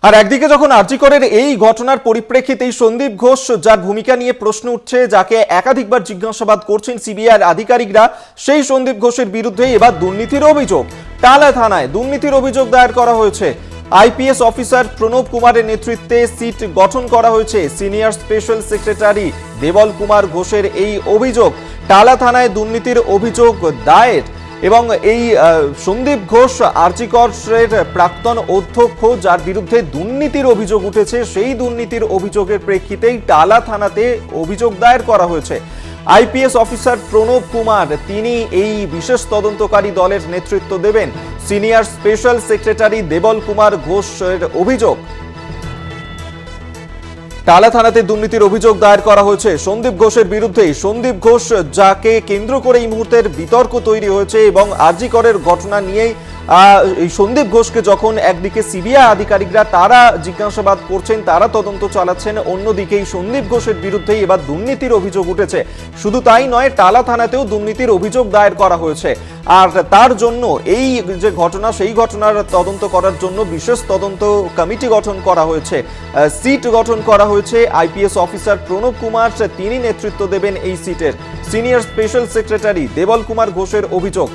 আর একদিকে যখন আরজি করের এই ঘটনার পরিপ্রেক্ষিতেই সন্দীপ ঘোষ যার ভূমিকা নিয়ে প্রশ্ন উঠছে, যাকে একাধিকবার জিজ্ঞাসাবাদ করছেন সিবিআই আধিকারিকরা, সেই সন্দীপ ঘোষের বিরুদ্ধে এবার দুর্নীতির অভিযোগ। টালা থানায় দুর্নীতির অভিযোগ দায়ের করা হয়েছে। আইপিএস অফিসার প্রণব কুমারের নেতৃত্বে সিট গঠন করা হয়েছে। সিনিয়র স্পেশাল সেক্রেটারি দেবল কুমার ঘোষের এই অভিযোগ। টালা থানায় দুর্নীতির অভিযোগ দায়ের। এবং এই সন্দীপ ঘোষ আরজি করের প্রাক্তন অধ্যক্ষ, যার বিরুদ্ধে দুর্নীতির অভিযোগ উঠেছে, সেই দুর্নীতির অভিযোগের প্রেক্ষিতেই টালা থানাতে অভিযোগ দায়ের করা হয়েছে। আইপিএস অফিসার প্রণব কুমার, তিনি এই বিশেষ তদন্তকারী দলের নেতৃত্ব দেবেন। সিনিয়র স্পেশাল সেক্রেটারি দেবল কুমার ঘোষের অভিযোগ, টালা থানাতে দুর্নীতির অভিযোগ দায়ের করা হয়েছে সন্দীপ ঘোষের বিরুদ্ধে। সন্দীপ ঘোষ, যাকে কেন্দ্র করে এই মুহূর্তের বিতর্ক তৈরি হয়েছে, এবং আরজি করের ঘটনা নিয়েই এই সন্দীপ ঘোষকে যখন একদিকে সিবিআই আধিকারিকরা তারা জিজ্ঞাসাবাদ করছেন, তারা তদন্ত চালাচ্ছেন, অন্যদিকে এই সন্দীপ ঘোষের বিরুদ্ধেই এবার দুর্নীতির অভিযোগ উঠেছে। শুধু তাই নয়, টালা থানাতেও দুর্নীতির অভিযোগ দায়ের করা হয়েছে। আর তার জন্য এই যে ঘটনা, সেই ঘটনার তদন্ত করার জন্য বিশেষ তদন্ত কমিটি গঠন করা হয়েছে, সিট গঠন করা হয়েছে। আইপিএস অফিসার প্রণব কুমার, তিনি নেতৃত্ব দেবেন এই সিটের। সিনিয়র স্পেশাল সেক্রেটারি দেবল কুমার ঘোষের অভিযোগ,